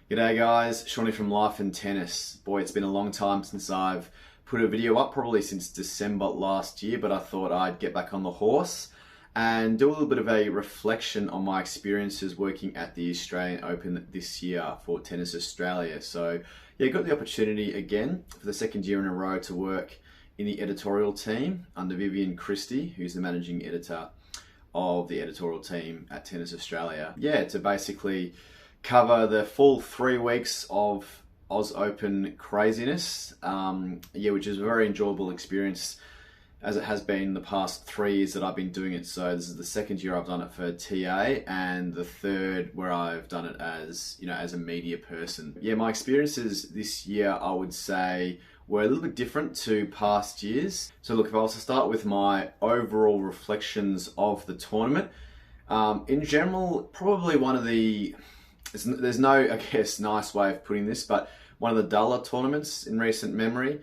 G'day guys, Shawnee from Life and Tennis. Boy, it's been a long time since I've put a video up, probably since December last year, but I thought I'd get back on the horse and do a little bit of a reflection on my experiences working at the Australian Open this year for Tennis Australia. So yeah, got the opportunity again for the second year in a row to work in the editorial team under Vivian Christie, who's the managing editor of the editorial team at Tennis Australia. Yeah, to basically cover the full 3 weeks of Oz Open craziness, which is a very enjoyable experience as it has been the past 3 years that I've been doing it. So this is the second year I've done it for TA and the third where I've done it as, as a media person. Yeah, my experiences this year, I would say, were a little bit different to past years. So look, if I was to start with my overall reflections of the tournament, in general, probably one of the there's no, I guess, nice way of putting this, but one of the duller tournaments in recent memory.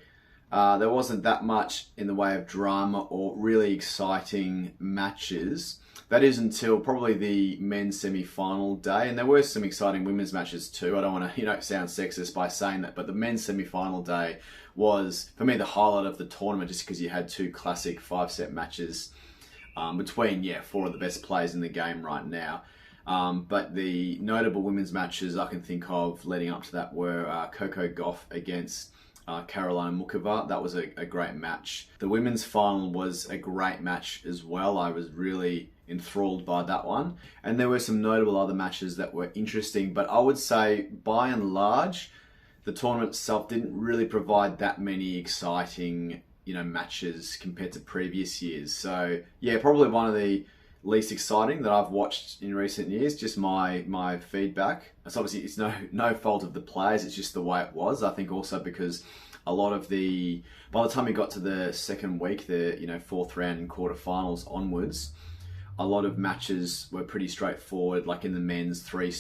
There wasn't that much in the way of drama or really exciting matches. That is until probably the men's semi-final day, and there were some exciting women's matches too. I don't want to, sound sexist by saying that, but the men's semi-final day was, for me, the highlight of the tournament, just because you had two classic 5-set matches between, four of the best players in the game right now. But the notable women's matches I can think of leading up to that were Coco Gauff against Karolina Muchova. That was a great match. The women's final was a great match as well. I was really enthralled by that one. And there were some notable other matches that were interesting, but I would say by and large, the tournament itself didn't really provide that many exciting, matches compared to previous years. So yeah, probably one of the least exciting that I've watched in recent years. Just my feedback. It's obviously, it's no fault of the players, it's just the way it was. I think also because a lot of by the time we got to the second week, the fourth round and quarterfinals onwards, a lot of matches were pretty straightforward. Like in the men's, three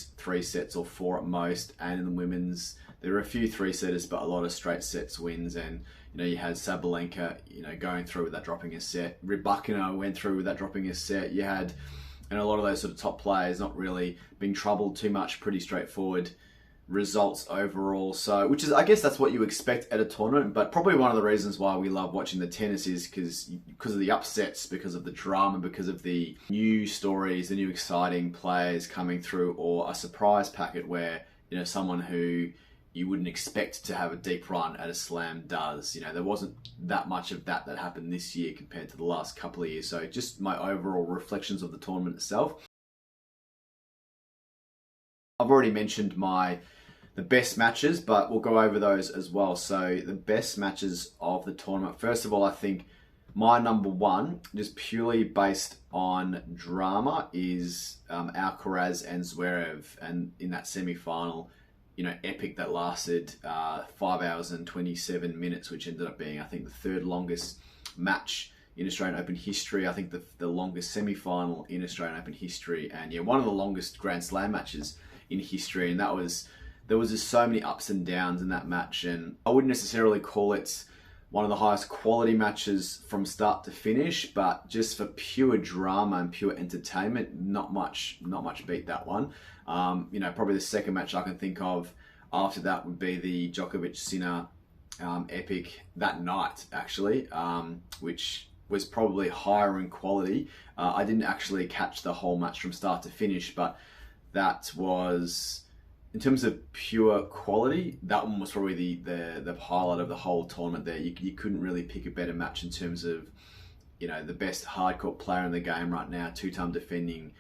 sets or four at most, and in the women's there were a few 3-setters, but a lot of straight sets wins. And you had Sabalenka, going through without dropping a set. Rybakina went through without dropping a set. You had, and a lot of those sort of top players not really being troubled too much. Pretty straightforward results overall. So, which is, I guess that's what you expect at a tournament, but probably one of the reasons why we love watching the tennis is because of the upsets, because of the drama, because of the new stories, the new exciting players coming through, or a surprise packet where, someone who you wouldn't expect to have a deep run at a slam does. There wasn't that much of that happened this year compared to the last couple of years. So just my overall reflections of the tournament itself. I've already mentioned the best matches, but we'll go over those as well. So the best matches of the tournament. First of all, I think my number one, just purely based on drama, is Alcaraz and Zverev, and in that semi-final, epic that lasted 5 hours and 27 minutes, which ended up being, I think, the third longest match in Australian Open history. I think the longest semi-final in Australian Open history, and one of the longest Grand Slam matches in history. And there was just so many ups and downs in that match, and I wouldn't necessarily call it one of the highest quality matches from start to finish, but just for pure drama and pure entertainment, not much beat that one. Probably the second match I can think of after that would be the Djokovic-Sinner epic that night, actually, which was probably higher in quality. I didn't actually catch the whole match from start to finish, but that was, in terms of pure quality, that one was probably the highlight of the whole tournament there. You couldn't really pick a better match in terms of, the best hardcourt player in the game right now, two-time defending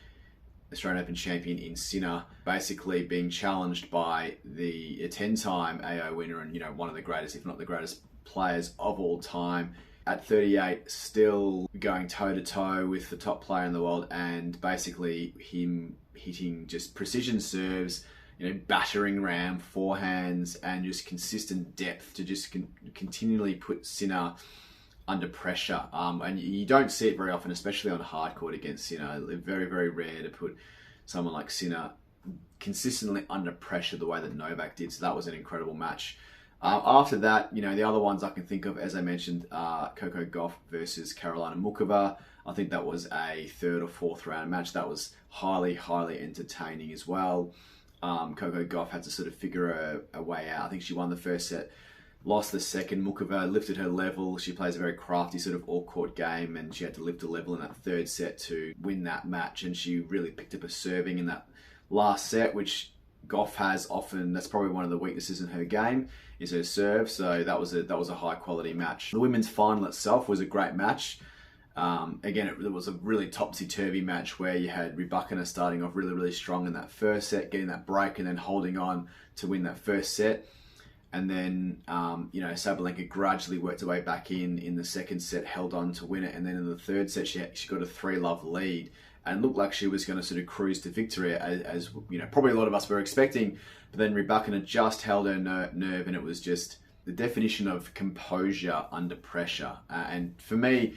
Australian Open champion in Sinner, basically being challenged by a 10-time AO winner and, one of the greatest, if not the greatest players of all time. At 38, still going toe-to-toe with the top player in the world, and basically him hitting just precision serves, battering ram, forehands, and just consistent depth to just continually put Sinner under pressure. And you don't see it very often, especially on hard court against Sinner. Very, very rare to put someone like Sinner consistently under pressure the way that Novak did. So that was an incredible match. After that, the other ones I can think of, as I mentioned, Coco Gauff versus Karolina Muchova. I think that was a third or fourth round match. That was highly, highly entertaining as well. Coco Gauff had to sort of figure a way out. I think she won the first set, lost the second. Muchova lifted her level. She plays a very crafty sort of all-court game, and she had to lift a level in that third set to win that match. And she really picked up her serving in that last set, which Gauff has often. That's probably one of the weaknesses in her game, is her serve. So that was a high-quality match. The women's final itself was a great match. Again, it was a really topsy-turvy match where you had Rybakina starting off really, really strong in that first set, getting that break and then holding on to win that first set. And then, Sabalenka gradually worked her way back in the second set, held on to win it. And then in the third set, she got a 3-love lead and looked like she was going to sort of cruise to victory, as probably a lot of us were expecting. But then Rybakina just held her nerve, and it was just the definition of composure under pressure. And for me,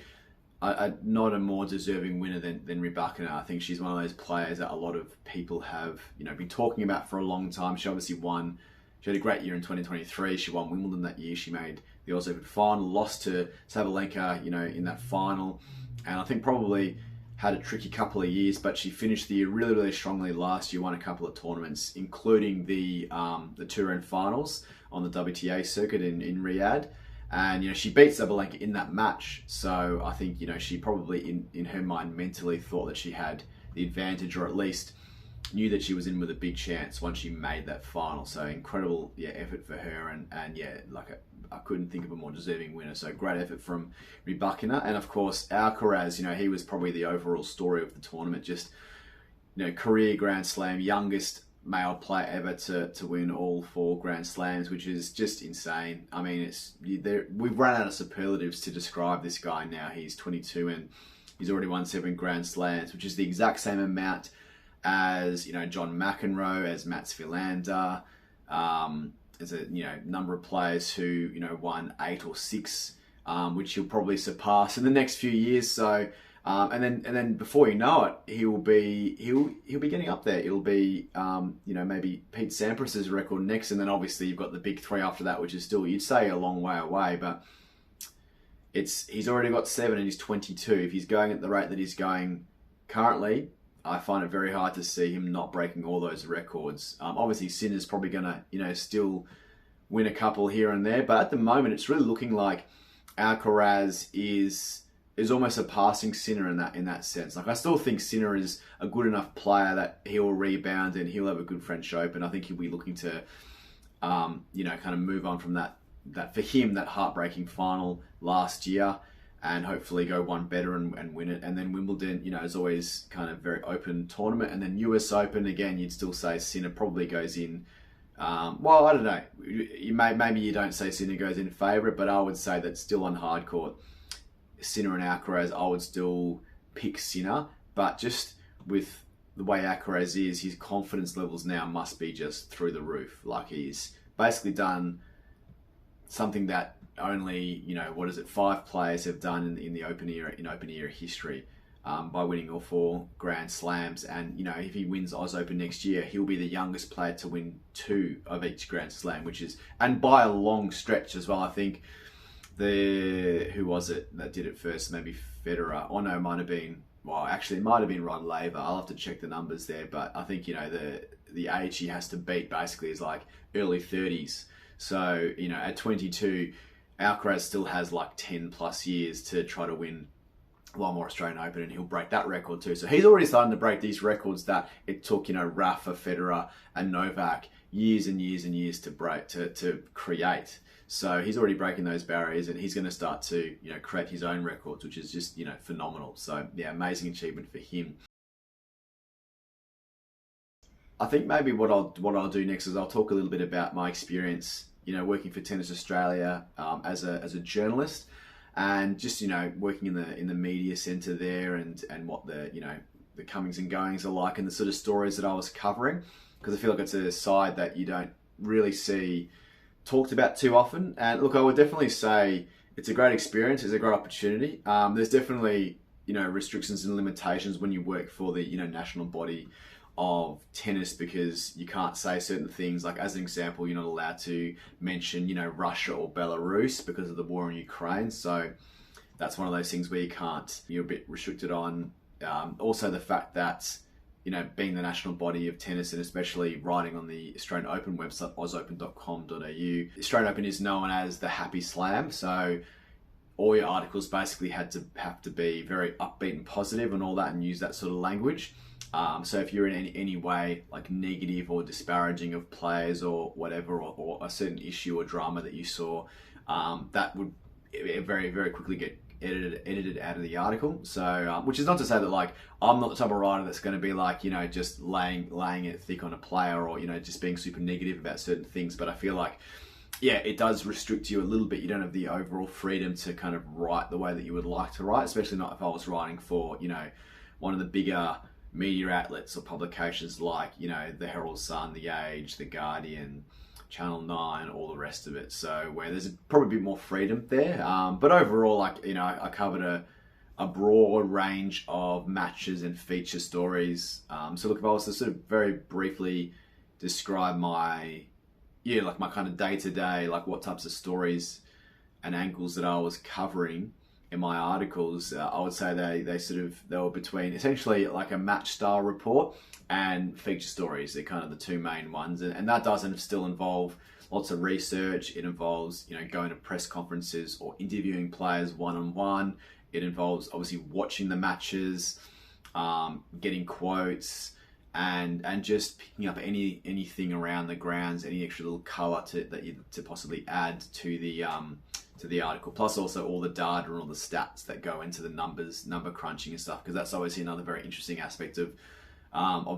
not a more deserving winner than Rybakina. I think she's one of those players that a lot of people have been talking about for a long time. She obviously won. She had a great year in 2023. She won Wimbledon that year. She made the Australian Open final, lost to Sabalenka, in that final, and I think probably had a tricky couple of years. But she finished the year really, really strongly last year. Won a couple of tournaments, including the Turin finals on the WTA circuit in Riyadh. And she beat Sabalenka in that match, so I think she probably in her mind mentally thought that she had the advantage, or at least knew that she was in with a big chance once she made that final. So incredible effort for her, and I couldn't think of a more deserving winner. So great effort from Rybakina. And of course Alcaraz, he was probably the overall story of the tournament. Just career Grand Slam, youngest male player ever to win all 4 Grand Slams, which is just insane. I mean, we've run out of superlatives to describe this guy now. He's 22 and he's already won 7 Grand Slams, which is the exact same amount as John McEnroe, as Mats Wilander, as a number of players who won 8 or 6, which he'll probably surpass in the next few years. So. And then before you know it, he'll be getting up there. It'll be maybe Pete Sampras's record next, and then obviously you've got the big 3 after that, which is still, you'd say, a long way away. But he's already got 7 and he's 22. If he's going at the rate that he's going currently, I find it very hard to see him not breaking all those records. Obviously Sinner's probably gonna still win a couple here and there, but at the moment it's really looking like Alcaraz is almost a passing Sinner in that sense. Like, I still think Sinner is a good enough player that he'll rebound and he'll have a good French Open. I think he'll be looking to, kind of move on from that for him, that heartbreaking final last year, and hopefully go one better and win it. And then Wimbledon, is always kind of very open tournament. And then US Open, again, you'd still say Sinner probably goes in. Well, I don't know. Maybe you don't say Sinner goes in favourite, but I would say that still on hard court, Sinner and Alcaraz, I would still pick Sinner, but just with the way Alcaraz is, his confidence levels now must be just through the roof. Like, he's basically done something that only 5 players have done in the Open era history, by winning all 4 Grand Slams. And if he wins Oz Open next year, he'll be the youngest player to win 2 of each Grand Slam, which is, and by a long stretch as well. I think who was it that did it first? Maybe Federer. Oh no, it might have been Rod Laver. I'll have to check the numbers there, but I think the age he has to beat basically is like early 30s. So at 22, Alcaraz still has like 10 plus years to try to win one more Australian Open, and he'll break that record too. So he's already starting to break these records that it took Rafa, Federer, and Novak years and years and years to break, to create. So he's already breaking those barriers, and he's going to start to create his own records, which is just phenomenal. So yeah, amazing achievement for him. I think maybe what I'll do next is I'll talk a little bit about my experience, working for Tennis Australia as a journalist, and just working in the media centre there, and what the comings and goings are like, and the sort of stories that I was covering, because I feel like it's a side that you don't really see talked about too often. And look, I would definitely say it's a great experience, it's a great opportunity. There's definitely restrictions and limitations when you work for the national body of tennis, because you can't say certain things. Like, as an example, you're not allowed to mention Russia or Belarus because of the war in Ukraine. So that's one of those things where you're a bit restricted on. Also the fact that being the national body of tennis and especially writing on the Australian Open website, ausopen.com.au. Australian Open is known as the happy slam. So all your articles basically have to be very upbeat and positive and all that, and use that sort of language. So if you're in any way like negative or disparaging of players or whatever, or a certain issue or drama that you saw, that would very, very quickly get edited out of the article. So which is not to say that like I'm not the type of writer that's going to be like, just laying it thick on a player, or just being super negative about certain things. But I feel like, yeah, it does restrict you a little bit. You don't have the overall freedom to kind of write the way that you would like to write, especially not if I was writing for, one of the bigger media outlets or publications like, the Herald Sun, The Age, The Guardian, Channel 9, all the rest of it. So where there's probably a bit more freedom there. But overall, like, I covered a broad range of matches and feature stories. So look, if I was to sort of very briefly describe my kind of day-to-day, like what types of stories and angles that I was covering in my articles, I would say they were between essentially like a match style report and feature stories. They're kind of the two main ones, and that doesn't still involve lots of research. It involves going to press conferences or interviewing players one-on-one. It involves obviously watching the matches, getting quotes, and just picking up anything around the grounds, any extra little color to possibly add to the article. Plus also all the data and all the stats that go into the number crunching and stuff, because that's obviously another very interesting aspect of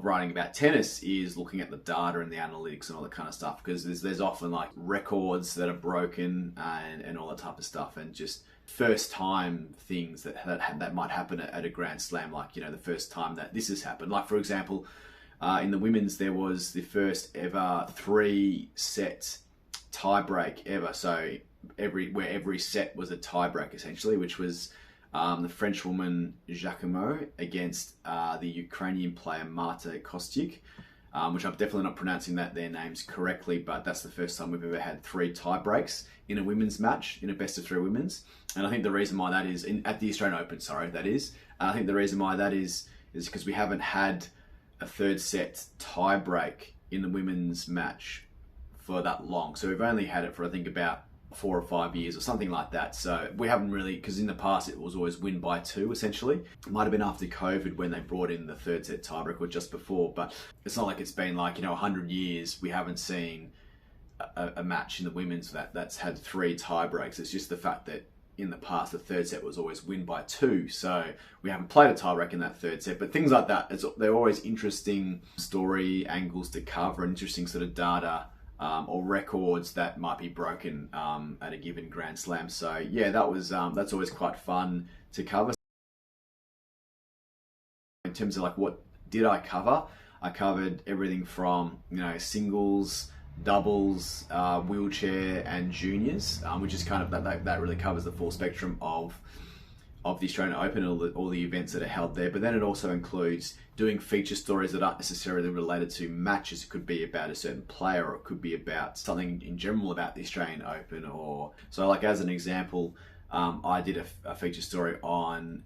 writing about tennis, is looking at the data and the analytics and all that kind of stuff, because there's often like records that are broken and all that type of stuff, and just first time things that might happen at a Grand Slam, like the first time that this has happened. Like for example, in the women's, there was the first ever 3-set tie break ever. So every set was a tie break essentially, which was the French woman Jacquemot against the Ukrainian player Marta Kostyuk, which I'm definitely not pronouncing their names correctly, but that's the first time we've ever had 3 tie breaks in a women's match, in a best of 3 women's. And I think the reason why that is, at the Australian Open, that is, and I think the reason why that is because we haven't had a 3rd set tie break in the women's match for that long. So we've only had it for I think about 4 or 5 years or something like that. So we haven't really, because in the past it was always win by 2 essentially. It might have been after COVID when they brought in the 3rd set tiebreak, or just before, but it's not like it's been like 100 years we haven't seen a match in the women's that's had 3 tiebreaks. It's just the fact that in the past the 3rd set was always win by 2, so we haven't played a tiebreak in that 3rd set. But things like that, they're always interesting story angles to cover, and interesting sort of data or records that might be broken at a given Grand Slam. So yeah, that's always quite fun to cover. In terms of like what did I cover, I covered everything from singles, doubles, wheelchair, and juniors, which is kind of that really covers the full spectrum of the Australian Open, all the events that are held there. But then it also includes doing feature stories that aren't necessarily related to matches. It could be about a certain player, or it could be about something in general about the Australian Open. Or so, like as an example, I did a feature story on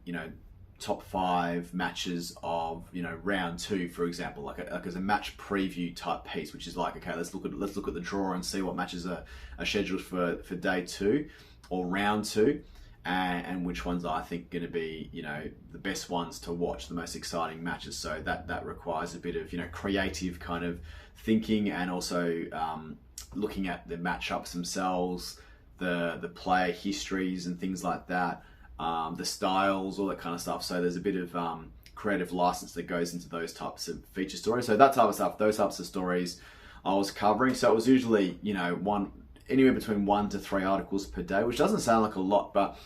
top 5 matches of round 2, for example, like as a match preview type piece, which is like, okay, let's look at the draw and see what matches are scheduled for day 2 or round 2. And which ones I think going to be, the best ones to watch, the most exciting matches. So that requires a bit of, creative kind of thinking, and also looking at the matchups themselves, the player histories and things like that, the styles, all that kind of stuff. So there's a bit of creative license that goes into those types of feature stories. So that type of stuff, those types of stories I was covering. So it was usually, anywhere between 1 to 3 articles per day, which doesn't sound like a lot, but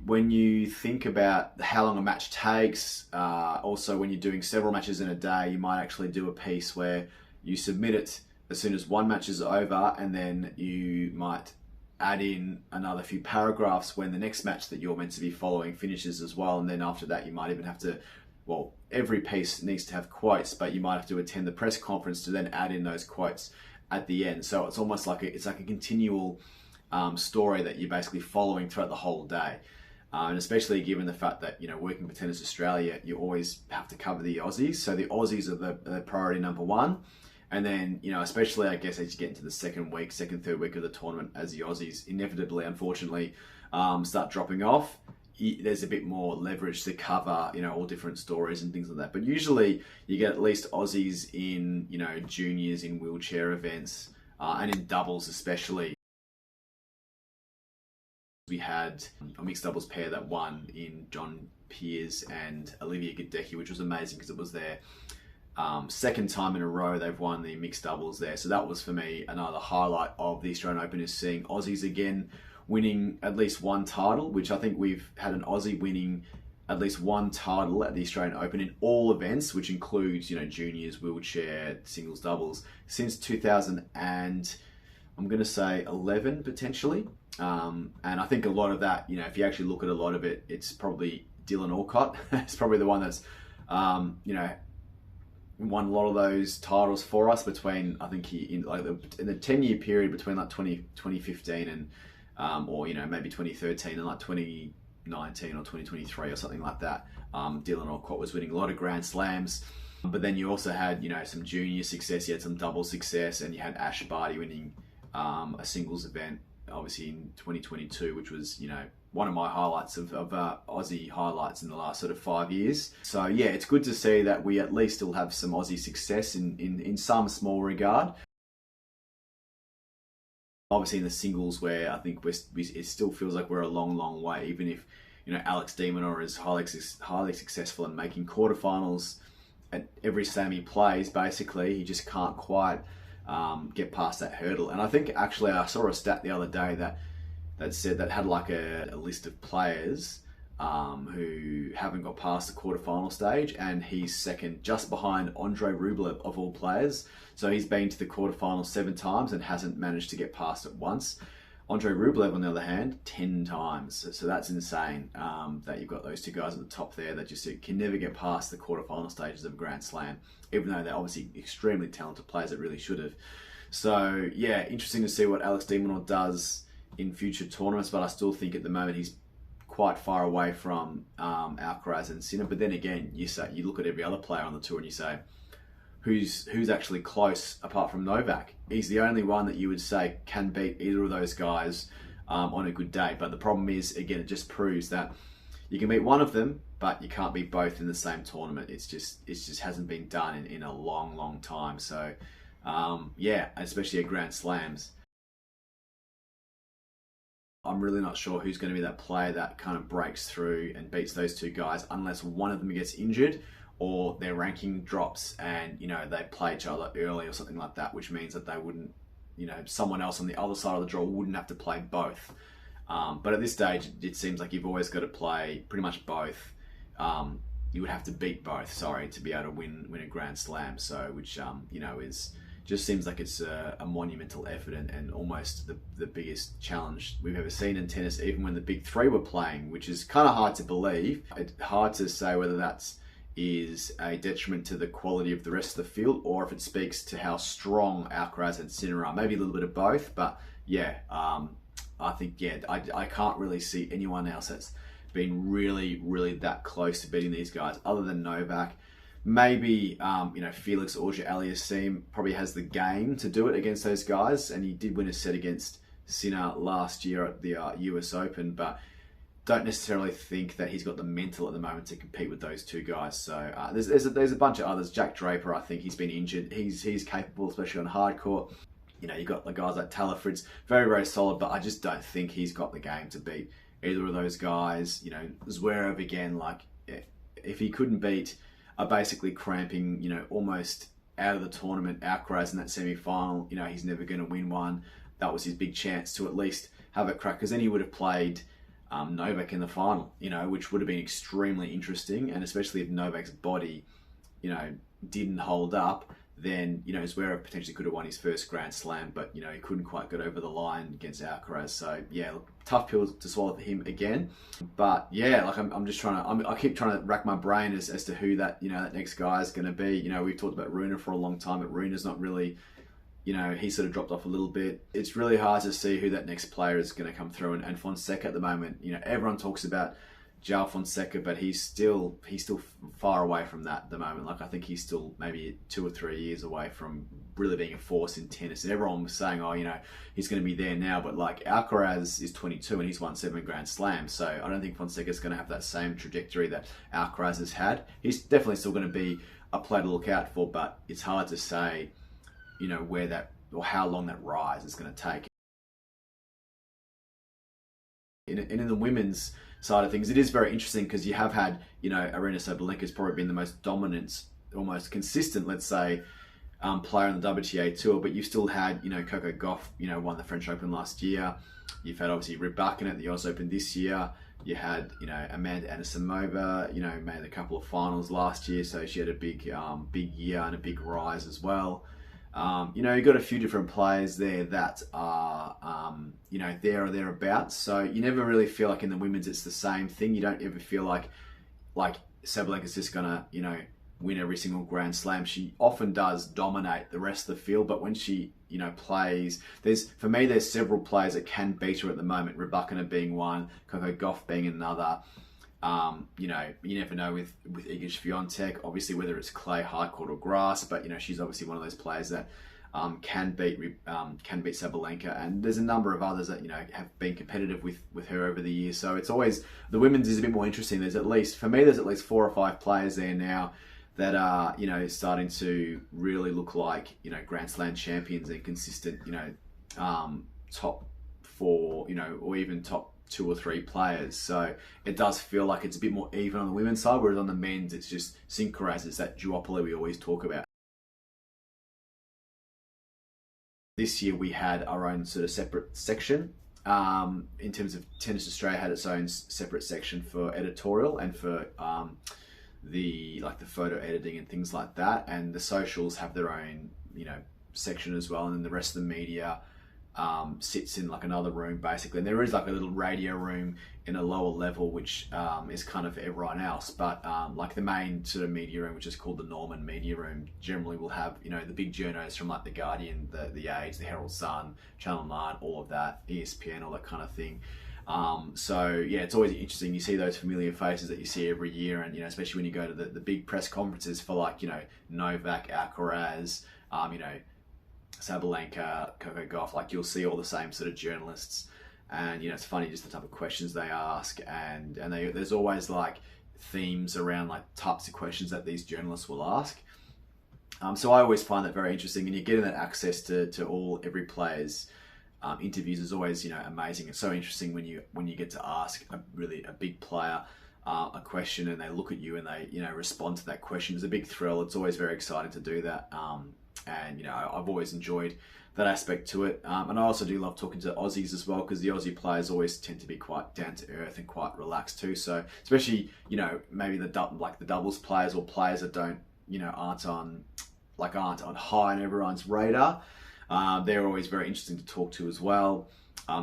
when you think about how long a match takes, also when you're doing several matches in a day, you might actually do a piece where you submit it as soon as one match is over, and then you might add in another few paragraphs when the next match that you're meant to be following finishes as well. And then after that, you might even have to, every piece needs to have quotes, but you might have to attend the press conference to then add in those quotes at the end. So it's almost like a continual story that you're basically following throughout the whole day. And especially given the fact that, working for Tennis Australia, you always have to cover the Aussies. So the Aussies are the priority number one. And then, especially, I guess, as you get into the second, third week of the tournament, as the Aussies inevitably, unfortunately, start dropping off, there's a bit more leverage to cover, all different stories and things like that. But usually you get at least Aussies in, juniors, in wheelchair events, and in doubles especially. We had a mixed doubles pair that won in John Peers and Olivia Gadecki, which was amazing because it was their second time in a row they've won the mixed doubles there. So that was, for me, another highlight of the Australian Open, is seeing Aussies again winning at least one title, which I think we've had an Aussie winning at least one title at the Australian Open in all events, which includes, juniors, wheelchair, singles, doubles, since 2000 and I'm going to say 11 potentially. And I think a lot of that, if you actually look at a lot of it, it's probably Dylan Alcott. It's probably the one that's, won a lot of those titles for us between, I think in the 10-year period between 2015 and, or maybe 2013 and 2019 or 2023 or something like that. Dylan Alcott was winning a lot of Grand Slams. But then you also had, some junior success, you had some double success, and you had Ash Barty winning a singles event, obviously in 2022, which was, one of my highlights of Aussie highlights in the last sort of 5 years. So yeah, it's good to see that we at least still have some Aussie success in some small regard. Obviously in the singles, where I think it still feels like we're a long, long way, even if, Alex de Minaur is highly successful in making quarterfinals at every slam he plays. Basically, he just can't quite get past that hurdle. And I think actually I saw a stat the other day that said that had like a list of players who haven't got past the quarterfinal stage, and he's second just behind Andrei Rublev of all players. So he's been to the quarterfinal 7 times and hasn't managed to get past it once. Andrei Rublev, on the other hand, 10 times. So that's insane, that you've got those two guys at the top there that just can never get past the quarterfinal stages of a Grand Slam, even though they're obviously extremely talented players that really should have. So yeah, interesting to see what Alex de Minaur does in future tournaments, but I still think at the moment he's quite far away from Alcaraz and Sinner. But then again, you look at every other player on the tour and you say, who's actually close apart from Novak? He's the only one that you would say can beat either of those guys on a good day. But the problem is, again, it just proves that you can beat one of them, but you can't beat both in the same tournament. It just hasn't been done in a long, long time. So yeah, especially at Grand Slams. I'm really not sure who's going to be that player that kind of breaks through and beats those two guys, unless one of them gets injured or their ranking drops and, they play each other early or something like that, which means that they wouldn't, someone else on the other side of the draw wouldn't have to play both. But at this stage, it seems like you've always got to play pretty much both. You would have to beat both, to be able to win a Grand Slam. So, which, just seems like it's a monumental effort and almost the biggest challenge we've ever seen in tennis, even when the big three were playing, which is kind of hard to believe. It's hard to say whether that's a detriment to the quality of the rest of the field, or if it speaks to how strong Alcaraz and Sinner are. Maybe a little bit of both, but yeah, I think, I can't really see anyone else that's been really, really that close to beating these guys other than Novak. Maybe, Felix Auger-Aliassime probably has the game to do it against those guys, and he did win a set against Sinner last year at the US Open, but don't necessarily think that he's got the mental at the moment to compete with those two guys. So there's a bunch of others. Jack Draper, I think he's been injured. He's capable, especially on hard court. You've got the guys like Taylor Fritz, very, very solid, but I just don't think he's got the game to beat either of those guys. Zverev, again, if he couldn't beat basically cramping, almost out of the tournament Alcaraz in that semi-final, he's never going to win one. That was his big chance to at least have a crack, because then he would have played Novak in the final, which would have been extremely interesting. And especially if Novak's body, didn't hold up, then, Zverev potentially could have won his first Grand Slam, but, he couldn't quite get over the line against Alcaraz. So, yeah, tough pill to swallow for him again. But, yeah, I'm just I keep trying to rack my brain as to who that, that next guy is going to be. We've talked about Rune for a long time, but Rune's not really you know, he sort of dropped off a little bit. It's really hard to see who that next player is going to come through. And Fonseca at the moment, you know, everyone talks about João Fonseca, but he's still far away from that at the moment. Like, I think he's still maybe 2 or 3 years away from really being a force in tennis. And everyone was saying, oh, you know, he's going to be there now. But like, Alcaraz is 22 and he's won 7 Grand Slams. So I don't think Fonseca's going to have that same trajectory that Alcaraz has had. He's definitely still going to be a player to look out for, but it's hard to say, you know, where that or how long that rise is going to take. And in the women's side of things, it is very interesting because you have had, you know, Aryna Sabalenka's probably been the most dominant, almost consistent, let's say, player on the WTA tour, but you've still had, you know, Coco Gauff, you know, won the French Open last year. You've had obviously Rybakina at the Oz Open this year. You had, you know, Amanda Anisimova, you know, made a couple of finals last year, so she had a big year and a big rise as well. You know, you've got a few different players there that are, you know, there or thereabouts. So you never really feel like in the women's it's the same thing. You don't ever feel like Sabalenka's just gonna, you know, win every single Grand Slam. She often does dominate the rest of the field, but when she, you know, plays, for me, there's several players that can beat her at the moment. Rybakina being one, Coco Gauff being another. You know, you never know with Iga Swiatek, obviously, whether it's clay, hard court, or grass, but you know, she's obviously one of those players that can beat Sabalenka, and there's a number of others that, you know, have been competitive with her over the years. So it's always, the women's is a bit more interesting. There's at least 4 or 5 players there now that are, you know, starting to really look like, you know, Grand Slam champions and consistent, you know, top 4, you know, or even top 2 or 3 players. So it does feel like it's a bit more even on the women's side, whereas on the men's it's just synchronized. It's that duopoly we always talk about. This year we had our own sort of separate section. In terms of Tennis Australia had its own separate section for editorial and for the photo editing and things like that, and the socials have their own, you know, section as well, and then the rest of the media sits in like another room basically, and there is like a little radio room in a lower level which is kind of for everyone else, but like the main sort of media room, which is called the Norman Media Room, generally will have, you know, the big journos from like the Guardian, the Age, the Herald Sun, Channel 9, all of that, ESPN, all that kind of thing. So yeah, it's always interesting. You see those familiar faces that you see every year, and you know, especially when you go to the big press conferences for like, you know, Novak, Alcaraz, you know, Sabalenka, Coco Gauff, like you'll see all the same sort of journalists, and you know, it's funny just the type of questions they ask, and there's always like themes around like types of questions that these journalists will ask. So I always find that very interesting, and you're getting that access to every player's interviews is always, you know, amazing. It's so interesting when you get to ask a big player a question and they look at you and they, you know, respond to that question. It's a big thrill. It's always very exciting to do that. And you know, I've always enjoyed that aspect to it. And I also do love talking to Aussies as well, because the Aussie players always tend to be quite down to earth and quite relaxed too. So especially, you know, maybe the doubles players or players that don't, you know, aren't on high on everyone's radar. They're always very interesting to talk to as well.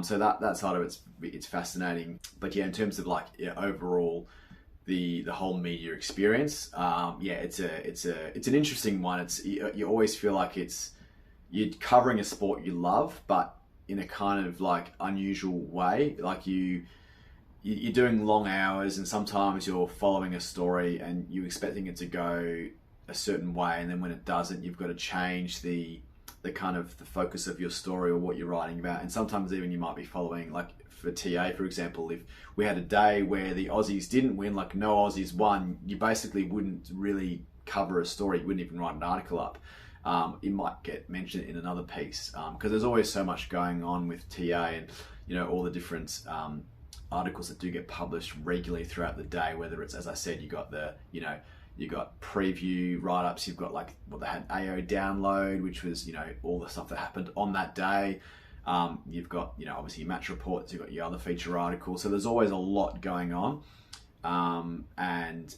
So that side of it's fascinating. But yeah, in terms of like, yeah, overall the whole media experience, yeah, it's an interesting one. You always feel like you're covering a sport you love, but in a kind of like unusual way. Like you're doing long hours, and sometimes you're following a story and you're expecting it to go a certain way, and then when it doesn't, you've got to change the kind of the focus of your story or what you're writing about. And sometimes even you might be following, like for TA, for example, if we had a day where the Aussies didn't win, like no Aussies won, you basically wouldn't really cover a story. You wouldn't even write an article up. It might get mentioned in another piece, because there's always so much going on with TA, and you know, all the different articles that do get published regularly throughout the day, whether it's, as I said, you got preview write-ups, you've got like what they had AO download, which was, you know, all the stuff that happened on that day. You've got, you know, obviously match reports, you've got your other feature articles. So there's always a lot going on. And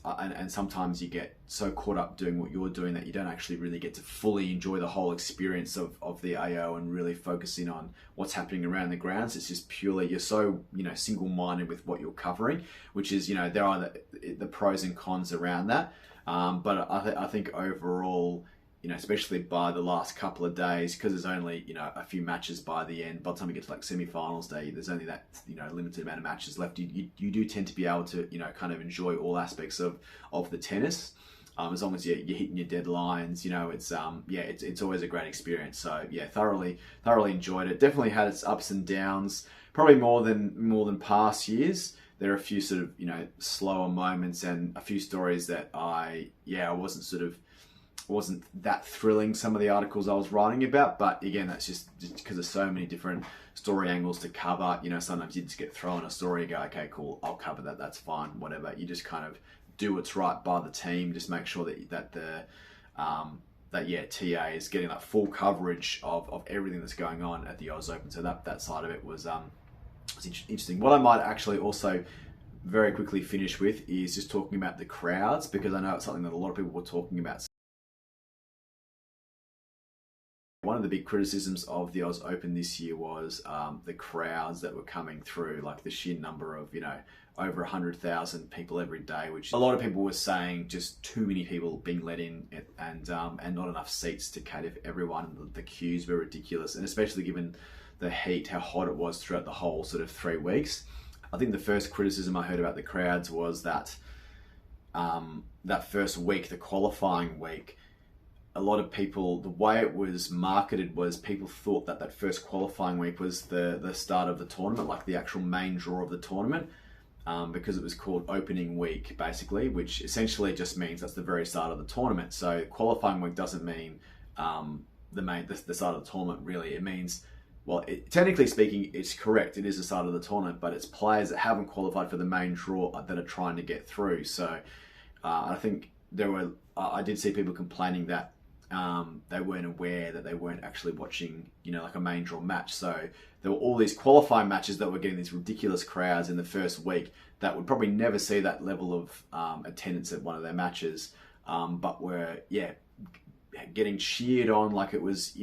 sometimes you get so caught up doing what you're doing that you don't actually really get to fully enjoy the whole experience of the AO and really focusing on what's happening around the grounds. It's just purely, you're so, you know, single-minded with what you're covering, which is, you know, there are the pros and cons around that. But I think overall, especially by the last couple of days, because there's only, a few matches by the end. By the time you get to like semi-finals day, there's only that, limited amount of matches left. You do tend to be able to, kind of enjoy all aspects of the tennis. As long as you're hitting your deadlines, it's always a great experience. So yeah, thoroughly enjoyed it. Definitely had its ups and downs, probably more than past years. There are a few sort of, slower moments and a few stories that I wasn't that thrilling, some of the articles I was writing about. But again, that's just because there's so many different story angles to cover. Sometimes you just get thrown a story and go, okay, cool, I'll cover that, that's fine, whatever. You just kind of do what's right by the team, just make sure that TA is getting that full coverage of everything that's going on at the Oz Open. So that side of it was interesting. What I might actually also very quickly finish with is just talking about the crowds, because I know it's something that a lot of people were talking about. One of the big criticisms of the Oz Open this year was the crowds that were coming through, like the sheer number of, over 100,000 people every day, which a lot of people were saying just too many people being let in, and not enough seats to cater for everyone. The queues were ridiculous, and especially given the heat, how hot it was throughout the whole sort of 3 weeks. I think the first criticism I heard about the crowds was that that first week, the qualifying week, a lot of people, the way it was marketed was people thought that first qualifying week was the start of the tournament, like the actual main draw of the tournament, because it was called opening week, basically, which essentially just means that's the very start of the tournament. So qualifying week doesn't mean the start of the tournament, really. It means, well, technically speaking, it's correct. It is the start of the tournament, but it's players that haven't qualified for the main draw that are trying to get through. So I think I did see people complaining that they weren't aware that they weren't actually watching, like a main draw match. So there were all these qualifying matches that were getting these ridiculous crowds in the first week that would probably never see that level of attendance at one of their matches, but were, getting cheered on like it was,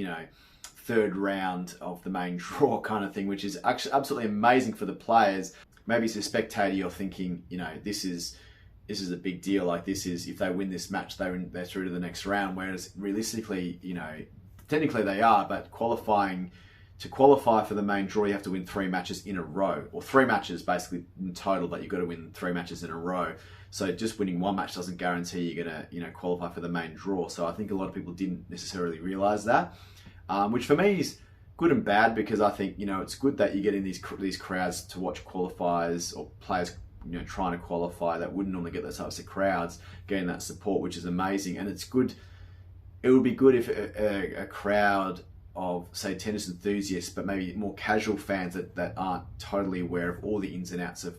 third round of the main draw kind of thing, which is actually absolutely amazing for the players. Maybe as a spectator, you're thinking, this is a big deal. Like, this is, if they win this match, they're through to the next round. Whereas realistically, technically they are, but to qualify for the main draw, you have to win 3 matches in a row, or 3 matches basically in total, but you've got to win 3 matches in a row. So just winning 1 match doesn't guarantee you're gonna, qualify for the main draw. So I think a lot of people didn't necessarily realize that, which for me is good and bad, because I think, it's good that you're getting these crowds to watch qualifiers or players, trying to qualify that wouldn't normally get those types of crowds, getting that support, which is amazing. And it's good. It would be good if a crowd of, say, tennis enthusiasts, but maybe more casual fans that aren't totally aware of all the ins and outs of,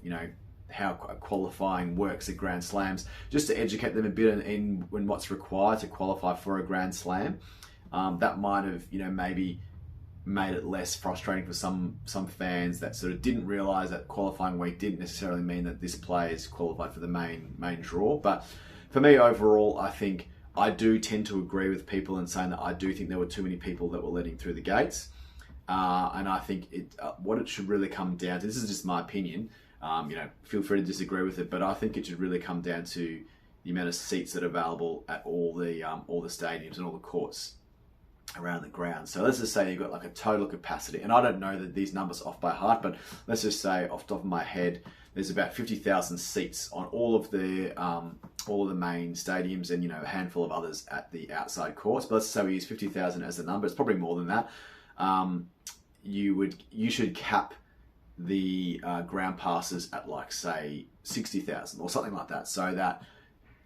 how qualifying works at Grand Slams, just to educate them a bit in what's required to qualify for a Grand Slam. That might have, maybe made it less frustrating for some fans that sort of didn't realise that qualifying week didn't necessarily mean that this player is qualified for the main draw. But for me, overall, I think I do tend to agree with people in saying that I do think there were too many people that were letting through the gates. And I think what it should really come down to, this is just my opinion, feel free to disagree with it, but I think it should really come down to the amount of seats that are available at all the stadiums and all the courts around the ground. So let's just say you've got like a total capacity, and I don't know that these numbers off by heart, but let's just say off the top of my head, there's about 50,000 seats on all of the main stadiums, and a handful of others at the outside courts. But let's say we use 50,000 as a number. It's probably more than that. You should cap the ground passes at, like, say 60,000 or something like that, so that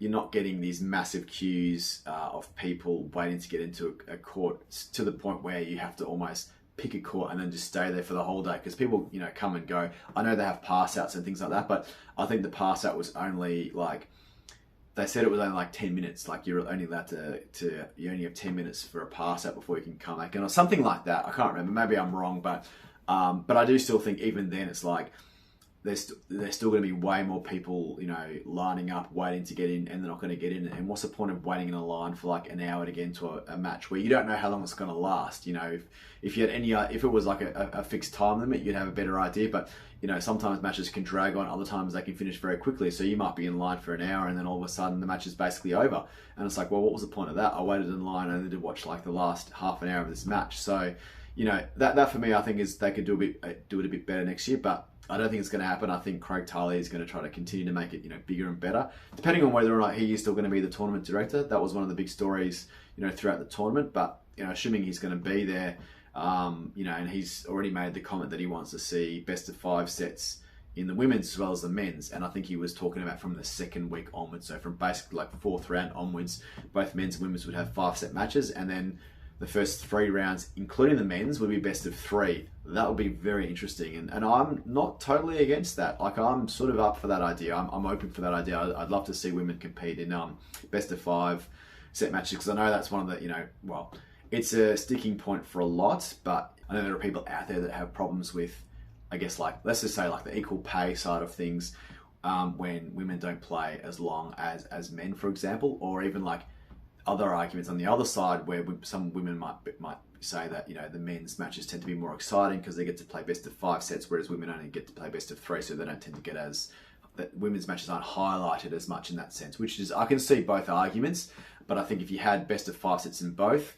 you're not getting these massive queues of people waiting to get into a court, to the point where you have to almost pick a court and then just stay there for the whole day, because people, come and go. I know they have pass outs and things like that, but I think the pass out was only, like, they said it was only like 10 minutes. Like, you're only allowed you only have 10 minutes for a pass out before you can come back in, or something like that. I can't remember. Maybe I'm wrong, but I do still think even then it's like, there's still going to be way more people, you know, lining up, waiting to get in, and they're not going to get in. And what's the point of waiting in a line for like an hour to get into a match where you don't know how long it's going to last? You know, if you had if it was like a fixed time limit, you'd have a better idea. But you know, sometimes matches can drag on, other times they can finish very quickly. So you might be in line for an hour, and then all of a sudden the match is basically over. And it's like, well, what was the point of that? I waited in line only to watch like the last half an hour of this match. So, you know, that for me, I think is they could do it a bit better next year, but I don't think it's going to happen. I think Craig Tiley is going to try to continue to make it, you know, bigger and better, depending on whether or not he is still going to be the tournament director. That was one of the big stories, you know, throughout the tournament. But you know, assuming he's going to be there, you know, and he's already made the comment that he wants to see best of 5 sets in the women's as well as the men's. And I think he was talking about from the second week onwards. So from basically like 4th round onwards, both men's and women's would have 5-set matches, and then the first 3 rounds, including the men's, would be best of 3. That would be very interesting. And I'm not totally against that. Like, I'm sort of up for that idea. I'm open for that idea. I'd love to see women compete in best of 5 set matches, because I know that's one of the, you know, well, it's a sticking point for a lot, but I know there are people out there that have problems with, I guess, like, let's just say like the equal pay side of things, when women don't play as long as men, for example, or even like other arguments on the other side where some women might say that, you know, the men's matches tend to be more exciting because they get to play best of 5 sets, whereas women only get to play best of 3, so they don't tend to get as, that women's matches aren't highlighted as much in that sense, which is, I can see both arguments, but I think if you had best of 5 sets in both,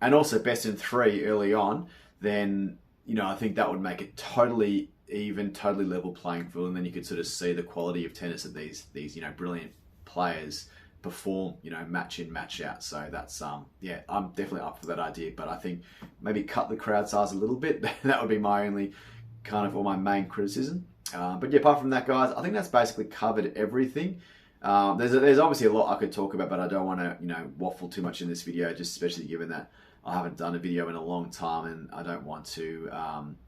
and also best in 3 early on, then, you know, I think that would make it totally even, totally level playing field, and then you could sort of see the quality of tennis that these you know, brilliant players perform, you know, match in, match out. So that's yeah, I'm definitely up for that idea, but I think maybe cut the crowd size a little bit. That would be my only kind of, or my main criticism. But yeah, apart from that, guys, I think that's basically covered everything. There's obviously a lot I could talk about, but I don't want to, you know, waffle too much in this video, just especially given that I haven't done a video in a long time, and I don't want to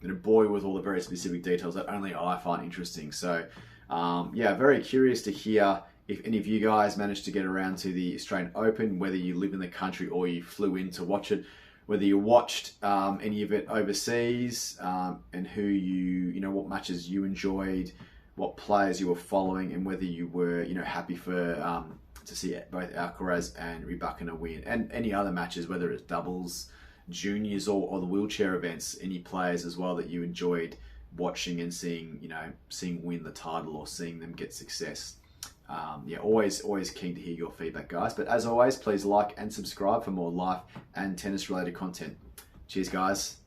you know, bore you with all the very specific details that only I find interesting. So yeah, very curious to hear if any of you guys managed to get around to the Australian Open, whether you live in the country or you flew in to watch it, whether you watched any of it overseas, and who you know, what matches you enjoyed, what players you were following, and whether you were, you know, happy for to see both Alcaraz and Rybakina win, and any other matches, whether it's doubles, juniors, or the wheelchair events, any players as well that you enjoyed watching and seeing, you know, seeing win the title or seeing them get success. Yeah, always keen to hear your feedback, guys. But as always, please like and subscribe for more life and tennis related content. Cheers, guys.